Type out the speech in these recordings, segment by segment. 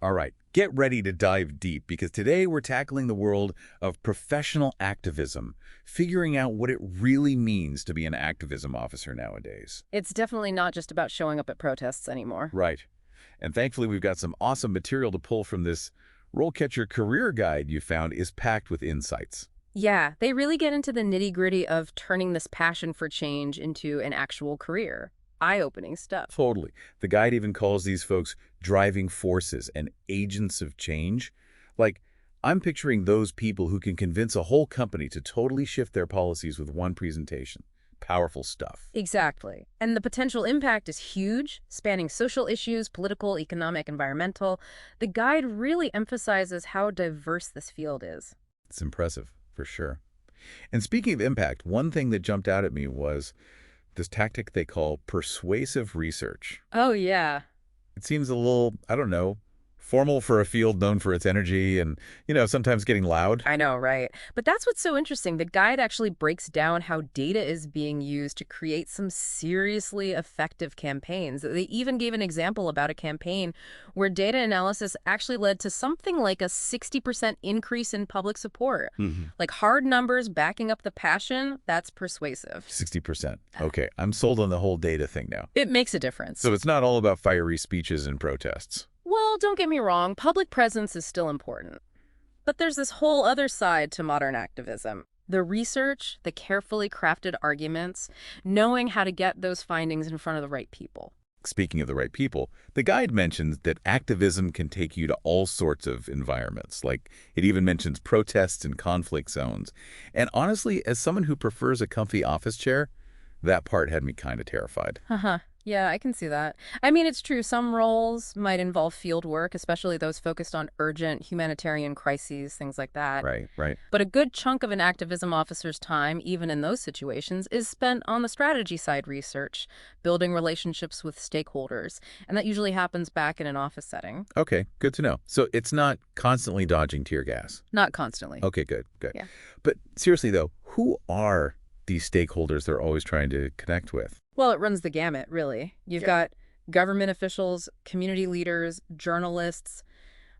All right, get ready to dive deep because today we're tackling the world of professional activism, figuring out what it really means to be an activism officer nowadays. It's definitely not just about showing up at protests anymore. Right. And thankfully, we've got some awesome material to pull from this RoleCatcher career guide you found is packed with insights. Yeah, they really get into the nitty-gritty of turning this passion for change into an actual career. Eye-opening stuff. Totally. The guide even calls these folks driving forces and agents of change. Like, I'm picturing those people who can convince a whole company to totally shift their policies with one presentation. Powerful stuff. Exactly. And the potential impact is huge, spanning social issues, political, economic, environmental. The guide really emphasizes how diverse this field is. It's impressive, for sure. And speaking of impact, one thing that jumped out at me was this tactic they call persuasive research. Oh, yeah. It seems a little, I don't know, formal for a field known for its energy and, sometimes getting loud. I know, right? But that's what's so interesting. The guide actually breaks down how data is being used to create some seriously effective campaigns. They even gave an example about a campaign where data analysis actually led to something like a 60% increase in public support. Like hard numbers backing up the passion, that's persuasive. 60%. Okay, I'm sold on the whole data thing now. It makes a difference. So it's not all about fiery speeches and protests. Well, don't get me wrong, public presence is still important. But there's this whole other side to modern activism. The research, the carefully crafted arguments, knowing how to get those findings in front of the right people. Speaking of the right people, the guide mentions that activism can take you to all sorts of environments. Like, it even mentions protests and conflict zones. And honestly, as someone who prefers a comfy office chair, that part had me kind of terrified. Haha. Yeah, I can see that. I mean, it's true. Some roles might involve field work, especially those focused on urgent humanitarian crises, things like that. Right, right. But a good chunk of an activism officer's time, even in those situations, is spent on the strategy side research, building relationships with stakeholders. And that usually happens back in an office setting. Okay, good to know. So it's not constantly dodging tear gas. Not constantly. Okay, good, good. Yeah. But seriously, though, who are these stakeholders they're always trying to connect with? Well, it runs the gamut, really. You've got government officials, community leaders, journalists,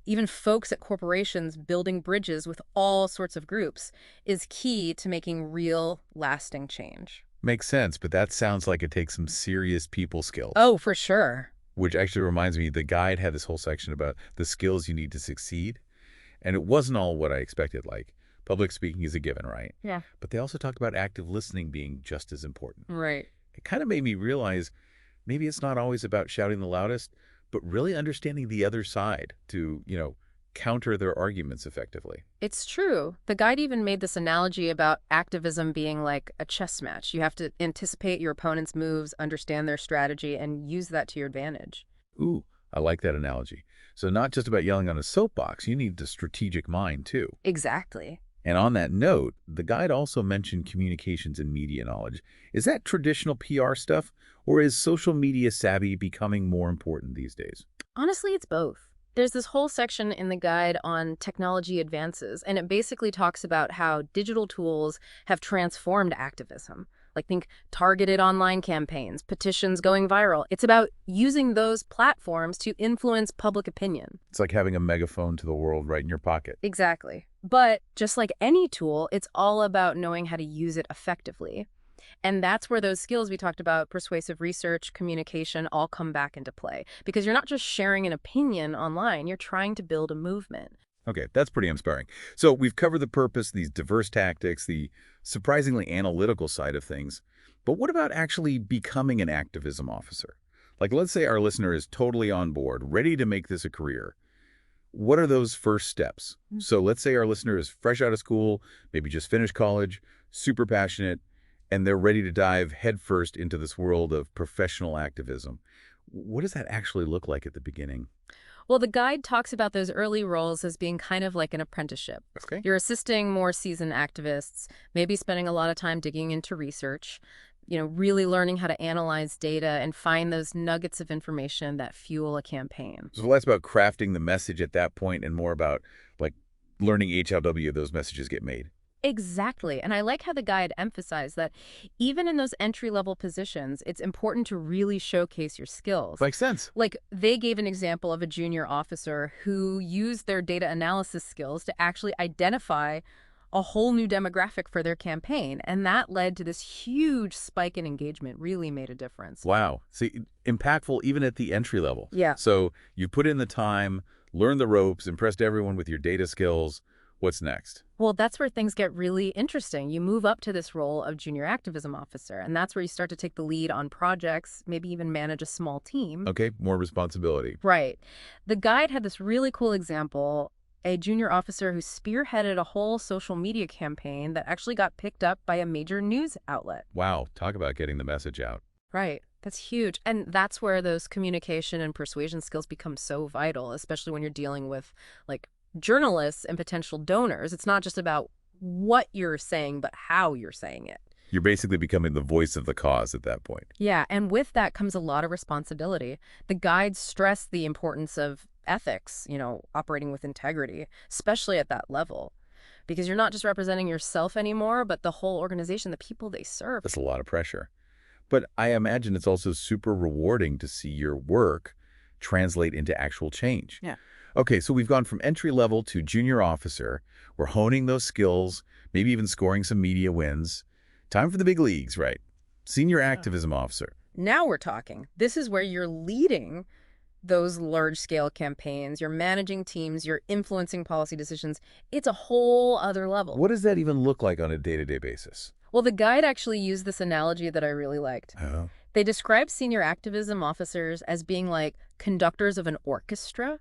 even folks at corporations building bridges with all sorts of groups is key to making real, lasting change. Makes sense, but that sounds like it takes some serious people skills. Oh, for sure. Which actually reminds me, the guide had this whole section about the skills you need to succeed. And it wasn't all what I expected, like public speaking is a given, right? Yeah. But they also talk about active listening being just as important. Right. It kind of made me realize maybe it's not always about shouting the loudest, but really understanding the other side to, counter their arguments effectively. It's true. The guide even made this analogy about activism being like a chess match. You have to anticipate your opponent's moves, understand their strategy, and use that to your advantage. Ooh, I like that analogy. So not just about yelling on a soapbox, you need the strategic mind too. Exactly. And on that note, the guide also mentioned communications and media knowledge. Is that traditional PR stuff, or is social media savvy becoming more important these days? Honestly, it's both. There's this whole section in the guide on technology advances, and it basically talks about how digital tools have transformed activism. Like, think targeted online campaigns, petitions going viral. It's about using those platforms to influence public opinion. It's like having a megaphone to the world right in your pocket. Exactly. But just like any tool, it's all about knowing how to use it effectively. And that's where those skills we talked about, persuasive research, communication, all come back into play. Because you're not just sharing an opinion online, you're trying to build a movement. Okay, that's pretty inspiring. So we've covered the purpose, these diverse tactics, the surprisingly analytical side of things. But what about actually becoming an activism officer? Like, let's say our listener is totally on board, ready to make this a career. What are those first steps? So let's say our listener is fresh out of school, maybe just finished college, super passionate, and they're ready to dive headfirst into this world of professional activism. What does that actually look like at the beginning? Well, the guide talks about those early roles as being kind of like an apprenticeship. Okay. You're assisting more seasoned activists, maybe spending a lot of time digging into research, really learning how to analyze data and find those nuggets of information that fuel a campaign. So less about crafting the message at that point and more about, like, learning how those messages get made. Exactly. And I like how the guide emphasized that even in those entry-level positions, it's important to really showcase your skills. Makes sense. Like, they gave an example of a junior officer who used their data analysis skills to actually identify a whole new demographic for their campaign. And that led to this huge spike in engagement, really made a difference. Wow. See, impactful even at the entry level. Yeah. So you put in the time, learned the ropes, impressed everyone with your data skills. What's next? Well, that's where things get really interesting. You move up to this role of junior activism officer, and that's where you start to take the lead on projects, maybe even manage a small team. Okay, more responsibility. Right. The guide had this really cool example, a junior officer who spearheaded a whole social media campaign that actually got picked up by a major news outlet. Wow, talk about getting the message out. Right. That's huge. And that's where those communication and persuasion skills become so vital, especially when you're dealing with like journalists and potential donors. It's not just about what you're saying, but how you're saying it. You're basically becoming the voice of the cause at that point. Yeah, and with that comes a lot of responsibility. The guide stressed the importance of ethics, operating with integrity, especially at that level. Because you're not just representing yourself anymore, but the whole organization, the people they serve. That's a lot of pressure. But I imagine it's also super rewarding to see your work translate into actual change. Yeah. Okay, so we've gone from entry level to junior officer. We're honing those skills, maybe even scoring some media wins. Time for the big leagues, right? Senior activism officer. Now we're talking. This is where you're leading those large-scale campaigns, you're managing teams, you're influencing policy decisions. It's a whole other level. What does that even look like on a day-to-day basis? Well, the guide actually used this analogy that I really liked. Oh, They describe senior activism officers as being like conductors of an orchestra.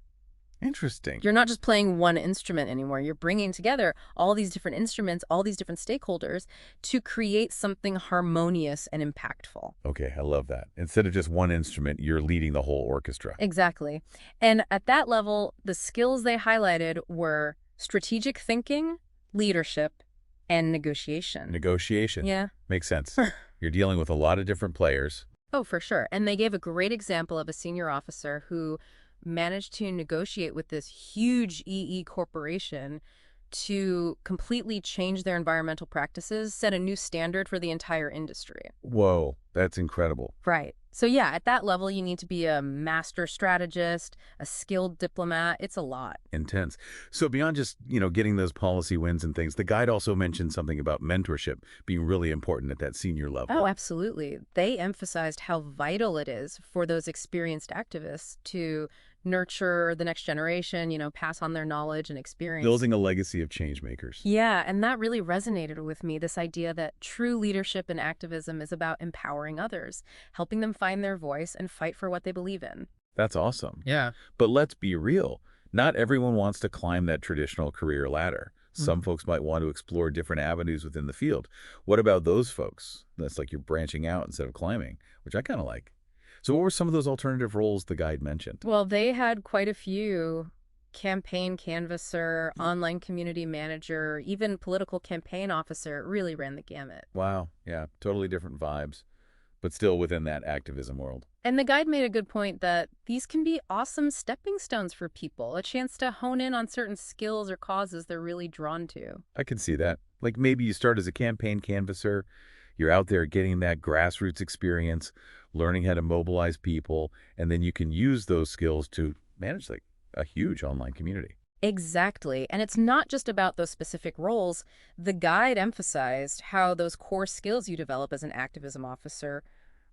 interesting. You're not just playing one instrument anymore. You're bringing together all these different instruments, all these different stakeholders to create something harmonious and impactful. Okay, I love that. Instead of just one instrument, you're leading the whole orchestra. Exactly. And at that level, the skills they highlighted were strategic thinking, leadership, and negotiation. Negotiation. Yeah. Makes sense. You're dealing with a lot of different players. Oh, for sure. And they gave a great example of a senior officer who managed to negotiate with this huge EE corporation to completely change their environmental practices, set a new standard for the entire industry. Whoa, that's incredible. Right. So yeah, at that level, you need to be a master strategist, a skilled diplomat. It's a lot. Intense. So beyond just, getting those policy wins and things, the guide also mentioned something about mentorship being really important at that senior level. Oh, absolutely. They emphasized how vital it is for those experienced activists to nurture the next generation, pass on their knowledge and experience. Building a legacy of change makers. Yeah, and that really resonated with me, this idea that true leadership and activism is about empowering others, helping them find their voice and fight for what they believe in. That's awesome. Yeah. But let's be real. Not everyone wants to climb that traditional career ladder. Some folks might want to explore different avenues within the field. What about those folks? That's like you're branching out instead of climbing, which I kind of like. So what were some of those alternative roles the guide mentioned? Well, they had quite a few: campaign canvasser, online community manager, even political campaign officer. It really ran the gamut. Wow. Yeah, totally different vibes, but still within that activism world. And the guide made a good point that these can be awesome stepping stones for people, a chance to hone in on certain skills or causes they're really drawn to. I can see that. Like maybe you start as a campaign canvasser, you're out there getting that grassroots experience, learning how to mobilize people, and then you can use those skills to manage like a huge online community. Exactly. And it's not just about those specific roles. The guide emphasized how those core skills you develop as an activism officer,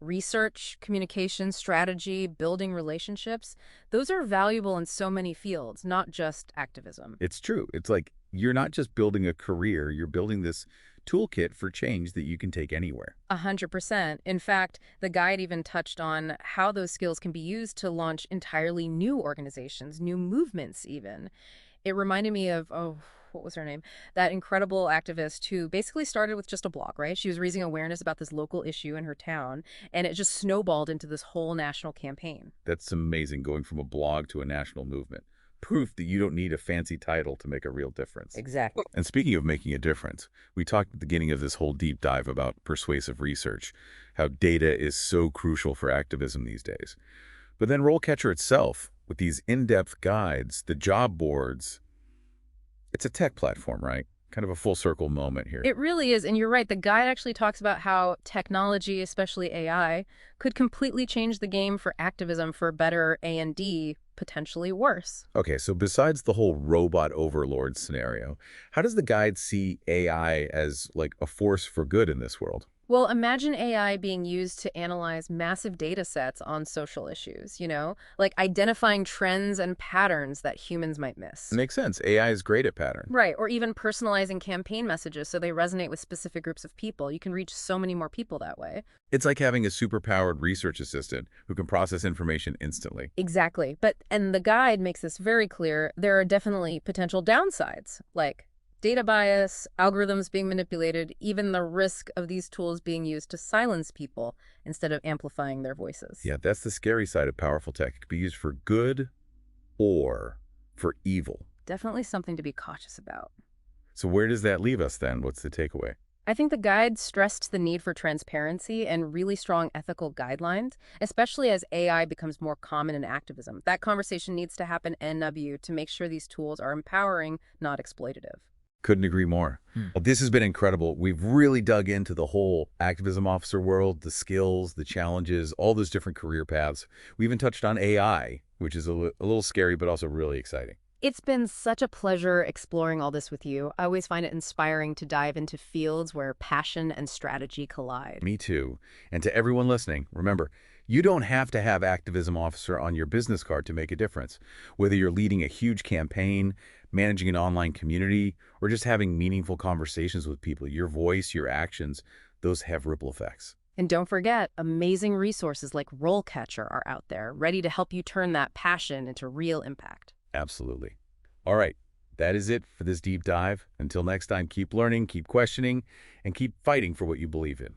research, communication, strategy, building relationships, those are valuable in so many fields, not just activism. It's true. It's like you're not just building a career, you're building this toolkit for change that you can take anywhere. 100%. In fact, the guide even touched on how those skills can be used to launch entirely new organizations, new movements even. It reminded me of, what was her name? That incredible activist who basically started with just a blog, right? She was raising awareness about this local issue in her town, and it just snowballed into this whole national campaign. That's amazing, going from a blog to a national movement. Proof that you don't need a fancy title to make a real difference. Exactly. And speaking of making a difference, we talked at the beginning of this whole deep dive about persuasive research, how data is so crucial for activism these days. But then RoleCatcher itself, with these in-depth guides, the job boards, it's a tech platform, right? Kind of a full circle moment here. It really is, and you're right. The guide actually talks about how technology, especially AI, could completely change the game for activism for better and potentially worse. Okay, so besides the whole robot overlord scenario, how does the guide see AI as like a force for good in this world? Well, imagine AI being used to analyze massive data sets on social issues, like identifying trends and patterns that humans might miss. Makes sense. AI is great at pattern. Right, or even personalizing campaign messages so they resonate with specific groups of people. You can reach so many more people that way. It's like having a superpowered research assistant who can process information instantly. Exactly. And the guide makes this very clear, there are definitely potential downsides, like data bias, algorithms being manipulated, even the risk of these tools being used to silence people instead of amplifying their voices. Yeah, that's the scary side of powerful tech. It could be used for good or for evil. Definitely something to be cautious about. So where does that leave us then? What's the takeaway? I think the guide stressed the need for transparency and really strong ethical guidelines, especially as AI becomes more common in activism. That conversation needs to happen NW to make sure these tools are empowering, not exploitative. Couldn't agree more. Well, this has been incredible. We've really dug into the whole activism officer world, the skills, the challenges, all those different career paths. We even touched on AI, which is a little scary, but also really exciting. It's been such a pleasure exploring all this with you. I always find it inspiring to dive into fields where passion and strategy collide. Me too. And to everyone listening, remember, you don't have to have activism officer on your business card to make a difference. Whether you're leading a huge campaign, managing an online community, or just having meaningful conversations with people, your voice, your actions, those have ripple effects. And don't forget, amazing resources like RoleCatcher are out there, ready to help you turn that passion into real impact. Absolutely. All right. That is it for this deep dive. Until next time, keep learning, keep questioning, and keep fighting for what you believe in.